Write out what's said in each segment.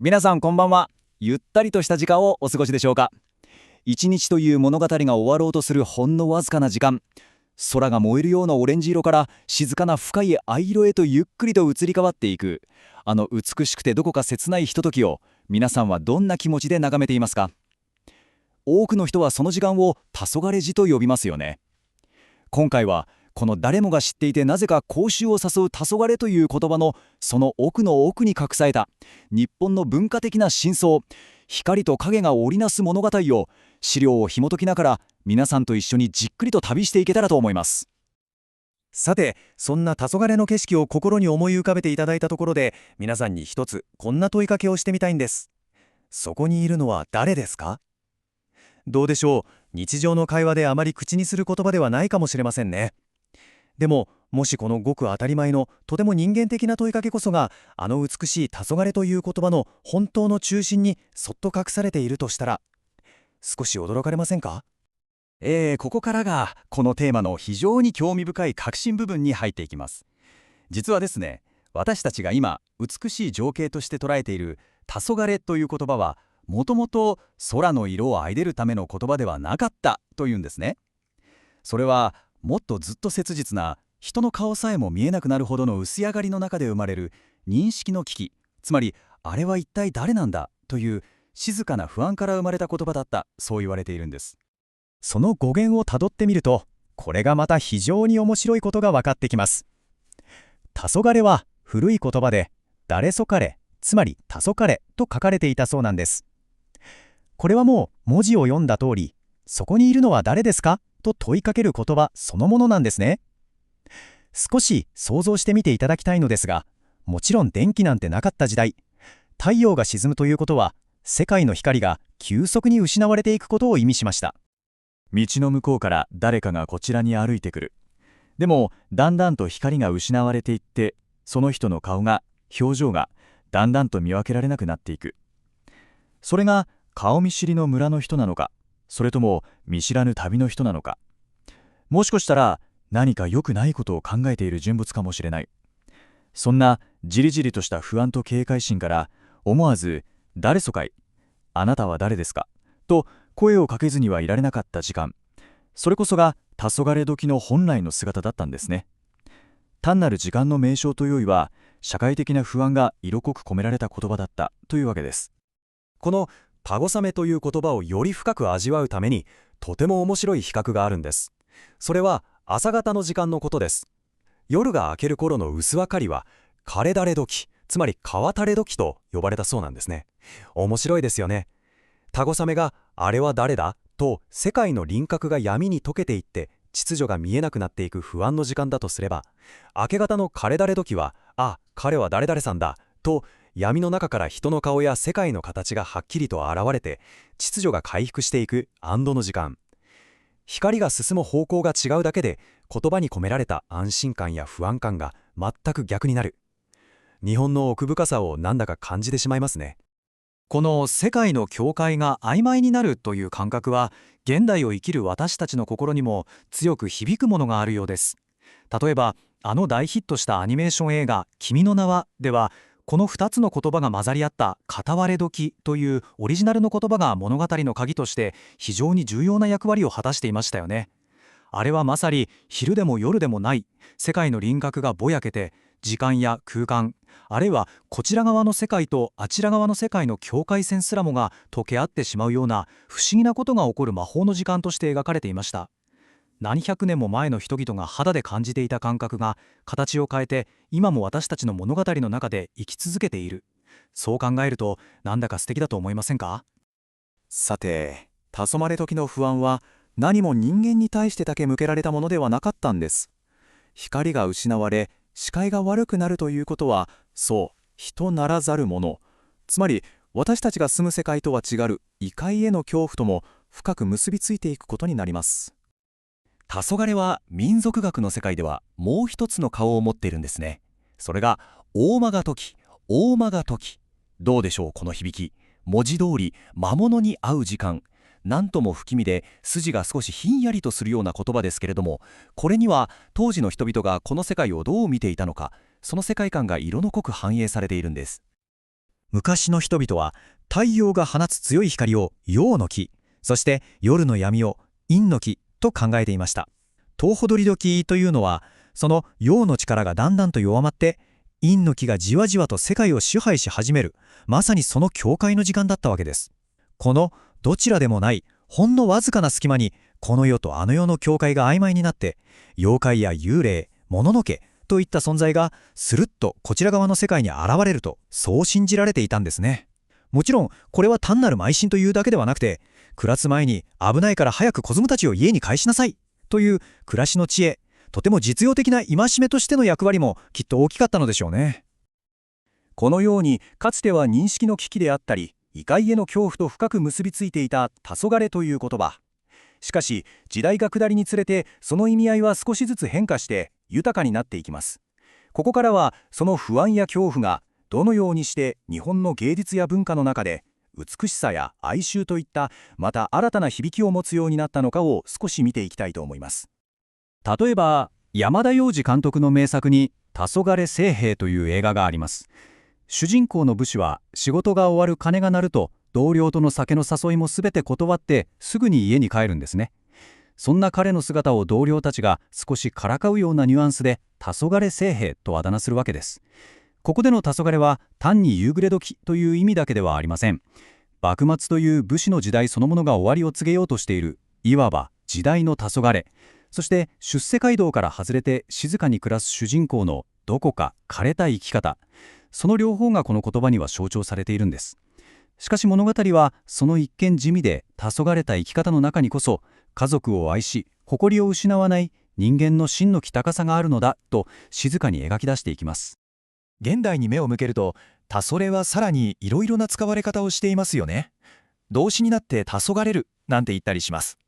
皆さんこんばんは。ゆったりとした時間をお過ごしでしょうか。一日という物語が終わろうとするほんのわずかな時間、空が燃えるようなオレンジ色から静かな深い藍色へとゆっくりと移り変わっていく、あの美しくてどこか切ないひとときを皆さんはどんな気持ちで眺めていますか。多くの人はその時間を黄昏時と呼びますよね。今回はこの誰もが知っていてなぜか口臭を誘う黄昏という言葉のその奥の奥に隠された日本の文化的な真相、光と影が織りなす物語を資料を紐解きながら皆さんと一緒にじっくりと旅していけたらと思います。さて、そんな黄昏の景色を心に思い浮かべていただいたところで、皆さんに一つこんな問いかけをしてみたいんです。そこにいるのは誰ですか？どうでしょう。日常の会話であまり口にする言葉ではないかもしれませんね。でも、もしこのごく当たり前のとても人間的な問いかけこそが、あの美しい黄昏という言葉の本当の中心にそっと隠されているとしたら、少し驚かれませんか？ここからがこのテーマの非常に興味深い核心部分に入っていきます。実はですね、私たちが今美しい情景として捉えている黄昏という言葉は、もともと空の色を愛でるための言葉ではなかったというんですね。それはもっとずっと切実な、人の顔さえも見えなくなるほどの薄暗がりの中で生まれる認識の危機、つまりあれは一体誰なんだという静かな不安から生まれた言葉だった、そう言われているんです。その語源をたどってみると、これがまた非常に面白いことが分かってきます。黄昏は古い言葉で誰そかれ、つまり黄昏と書かれていたそうなんです。これはもう文字を読んだ通り、そこにいるのは誰ですかと問いかける言葉そのものなんですね。少し想像してみていただきたいのですが、もちろん電気なんてなかった時代、太陽が沈むということは、世界の光が急速に失われていくことを意味しました。道の向こうから誰かがこちらに歩いてくる。でもだんだんと光が失われていって、その人の顔が、表情がだんだんと見分けられなくなっていく。それが顔見知りの村の人なのか、それとも見知らぬ旅の人なのか、もしかしたら何か良くないことを考えている人物かもしれない。そんなじりじりとした不安と警戒心から、思わず誰そかい、あなたは誰ですかと声をかけずにはいられなかった時間、それこそが黄昏時の本来の姿だったんですね。単なる時間の名称というよりは、社会的な不安が色濃く込められた言葉だったというわけです。このパゴサメという言葉をより深く味わうために、とても面白い比較があるんです。それは朝方の時間のことです。夜が明ける頃の薄明かりは枯れだれ時、つまり川垂れ時と呼ばれたそうなんですね。面白いですよね。タゴサメがあれは誰だと世界の輪郭が闇に溶けていって秩序が見えなくなっていく不安の時間だとすれば、明け方の枯れだれ時は、あ、彼は誰々さんだと闇の中から人の顔や世界の形がはっきりと現れて、秩序が回復していく安堵の時間。光が進む方向が違うだけで、言葉に込められた安心感や不安感が全く逆になる。日本の奥深さをなんだか感じてしまいますね。この世界の境界が曖昧になるという感覚は、現代を生きる私たちの心にも強く響くものがあるようです。例えば、あの大ヒットしたアニメーション映画「君の名は」では、この2つの言葉が混ざり合った片割れ時というオリジナルの言葉が物語の鍵として非常に重要な役割を果たしていましたよね。あれはまさに昼でも夜でもない世界の輪郭がぼやけて、時間や空間、あるいはこちら側の世界とあちら側の世界の境界線すらもが溶け合ってしまうような不思議なことが起こる魔法の時間として描かれていました。何百年も前の人々が肌で感じていた感覚が形を変えて、今も私たちの物語の中で生き続けている。そう考えるとなんだか素敵だと思いませんか？さて、黄昏時の不安は何も人間に対してだけ向けられたものではなかったんです。光が失われ視界が悪くなるということは、そう人ならざるもの、つまり私たちが住む世界とは違う異界への恐怖とも深く結びついていくことになります。黄昏は民族学の世界ではもう一つの顔を持っているんですね。それが大間が時、大間が時。どうでしょう、この響き。文字通り魔物に会う時間、なんとも不気味で筋が少しひんやりとするような言葉ですけれども、これには当時の人々がこの世界をどう見ていたのか、その世界観が色の濃く反映されているんです。昔の人々は太陽が放つ強い光を陽の気、そして夜の闇を陰の気と考えていました。東ほどり時というのは、その陽の力がだんだんと弱まって、陰の気がじわじわと世界を支配し始める、まさにその境界の時間だったわけです。このどちらでもない、ほんのわずかな隙間に、この世とあの世の境界が曖昧になって、妖怪や幽霊、もののけといった存在がスルッとこちら側の世界に現れると、そう信じられていたんですね。もちろんこれは単なる迷信というだけではなくて、暮らす前に危ないから早く子供たちを家に帰しなさいという暮らしの知恵、とても実用的な戒めとしての役割もきっと大きかったのでしょうね。このようにかつては認識の危機であったり異界への恐怖と深く結びついていた黄昏という言葉。しかし時代が下りにつれてその意味合いは少しずつ変化して豊かになっていきます。ここからはその不安や恐怖がどのようにして日本の芸術や文化の中で美しさや哀愁といったまた新たな響きを持つようになったのかを少し見ていきたいと思います。例えば山田洋次監督の名作に「黄昏清兵」という映画があります。主人公の武士は仕事が終わる鐘が鳴ると同僚との酒の誘いもすべて断ってすぐに家に帰るんですね。そんな彼の姿を同僚たちが少しからかうようなニュアンスで黄昏清兵とあだ名するわけです。ここでの黄昏は単に夕暮れ時という意味だけではありません。幕末という武士の時代そのものが終わりを告げようとしている、いわば時代の黄昏、そして出世街道から外れて静かに暮らす主人公のどこか枯れた生き方、その両方がこの言葉には象徴されているんです。しかし物語はその一見地味で黄昏た生き方の中にこそ家族を愛し誇りを失わない人間の真のき高さがあるのだと静かに描き出していきます。現代に目を向けると、黄昏はさらにいろいろな使われ方をしていますよね。動詞になって黄昏るなんて言ったりします。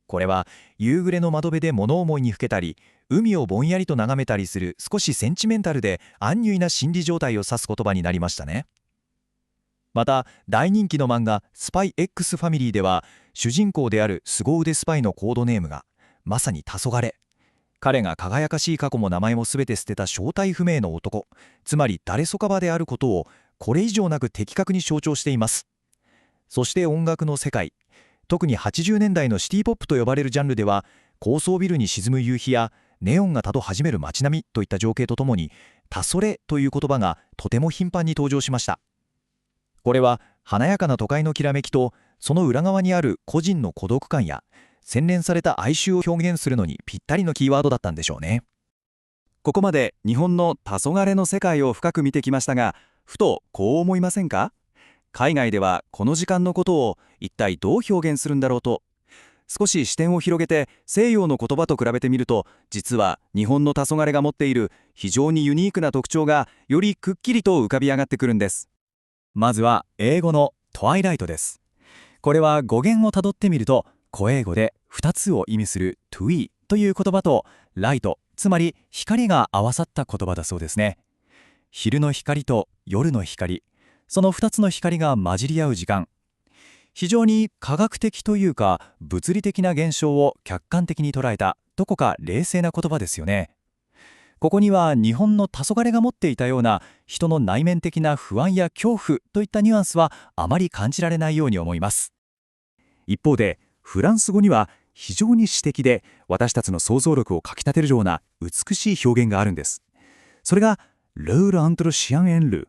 これは夕暮れの窓辺で物思いにふけたり、海をぼんやりと眺めたりする少しセンチメンタルで安入な心理状態を指す言葉になりましたね。また大人気の漫画「スパイ X ファミリー」では主人公である凄腕スパイのコードネームがまさに黄昏。彼が輝かしい過去も名前も全て捨てた正体不明の男、つまり誰そかばであることをこれ以上なく的確に象徴しています。そして音楽の世界、特に80年代のシティポップと呼ばれるジャンルでは、高層ビルに沈む夕日やネオンがたど始める街並みといった情景とともに黄昏という言葉がとても頻繁に登場しました。これは華やかな都会のきらめきとその裏側にある個人の孤独感や洗練された哀愁を表現するのにぴったりのキーワードだったんでしょうね。ここまで日本の黄昏の世界を深く見てきましたが、ふとこう思いませんか？海外ではこの時間のことを一体どう表現するんだろうと。少し視点を広げて西洋の言葉と比べてみると、実は日本の黄昏が持っている非常にユニークな特徴がよりくっきりと浮かび上がってくるんです。まずは英語のトワイライトです。これは語源をたどってみると、古英語で2つを意味する twee という言葉とライト、つまり光が合わさった言葉だそうですね。昼の光と夜の光、その2つの光が混じり合う時間。非常に科学的というか物理的な現象を客観的に捉えたどこか冷静な言葉ですよね。ここには日本の黄昏が持っていたような人の内面的な不安や恐怖といったニュアンスはあまり感じられないように思います。一方でフランス語には非常に詩的で私たちの想像力をかき立てるような美しい表現があるんです。それがルール・アントル・シアン・エンル、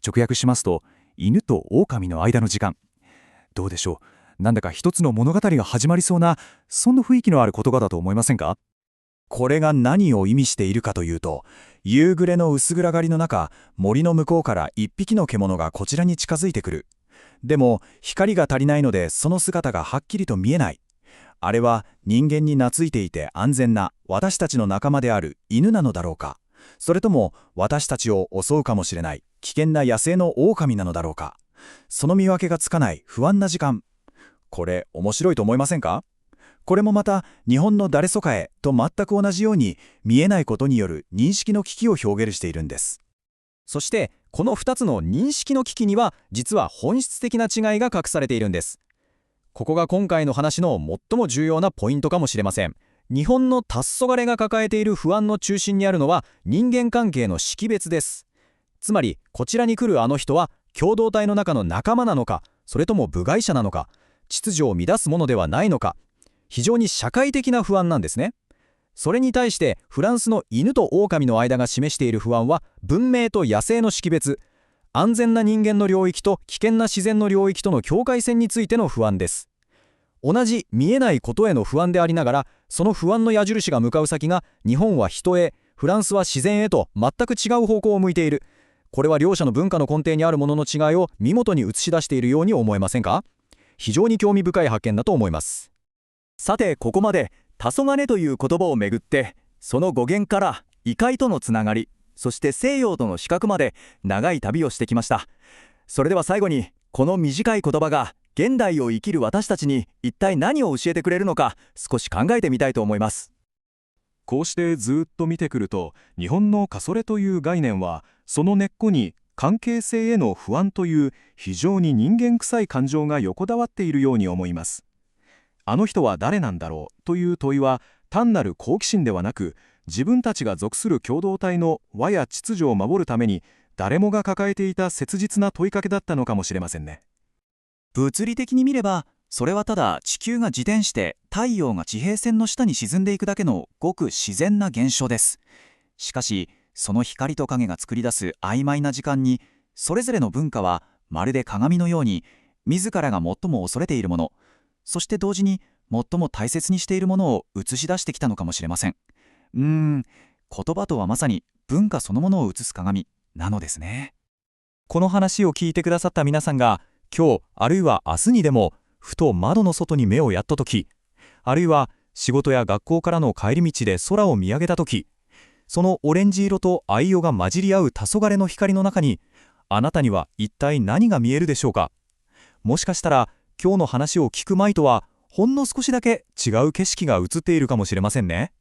直訳しますと犬と狼の間の時間。どうでしょう、なんだか一つの物語が始まりそうな、そんな雰囲気のある言葉だと思いませんか？これが何を意味しているかというと、夕暮れの薄暗がりの中、森の向こうから一匹の獣がこちらに近づいてくる。でも光が足りないのでその姿がはっきりと見えない。あれは人間に懐いていて安全な私たちの仲間である犬なのだろうか、それとも私たちを襲うかもしれない危険な野生の狼なのだろうか。その見分けがつかない不安な時間。これ面白いと思いませんか？これもまた日本の誰そかへと全く同じように見えないことによる認識の危機を表現しているんです。そしてこの2つの認識の危機には実は本質的な違いが隠されているんです。ここが今回の話の最も重要なポイントかもしれません。日本の黄昏が抱えている不安の中心にあるのは人間関係の識別です。つまりこちらに来るあの人は共同体の中の仲間なのか、それとも部外者なのか、秩序を乱すものではないのか、非常に社会的な不安なんですね。それに対してフランスの犬と狼の間が示している不安は、文明と野生の識別、安全な人間の領域と危険な自然の領域との境界線についての不安です。同じ見えないことへの不安でありながら、その不安の矢印が向かう先が、日本は人へ、フランスは自然へと全く違う方向を向いている。これは両者の文化の根底にあるものの違いを見事に映し出しているように思えませんか？非常に興味深い発見だと思います。さて、ここまで黄昏という言葉をめぐって、その語源から異界とのつながり、そして西洋との比較まで長い旅をしてきました。それでは最後に、この短い言葉が現代を生きる私たちに一体何を教えてくれるのか、少し考えてみたいと思います。こうしてずっと見てくると、日本の黄昏という概念は、その根っこに関係性への不安という非常に人間臭い感情が横たわっているように思います。あの人は誰なんだろうという問いは、単なる好奇心ではなく、自分たちが属する共同体の和や秩序を守るために、誰もが抱えていた切実な問いかけだったのかもしれませんね。物理的に見れば、それはただ地球が自転して太陽が地平線の下に沈んでいくだけのごく自然な現象です。しかし、その光と影が作り出す曖昧な時間に、それぞれの文化はまるで鏡のように、自らが最も恐れているもの、そして同時に最も大切にしているものを映し出してきたのかもしれません。言葉とはまさに文化そのものを映す鏡なのですね。この話を聞いてくださった皆さんが、今日あるいは明日にでもふと窓の外に目をやったとき、あるいは仕事や学校からの帰り道で空を見上げたとき、そのオレンジ色と藍色が混じり合う黄昏の光の中に、あなたには一体何が見えるでしょうか。もしかしたら今日の話を聞く前とはほんの少しだけ違う景色が映っているかもしれませんね。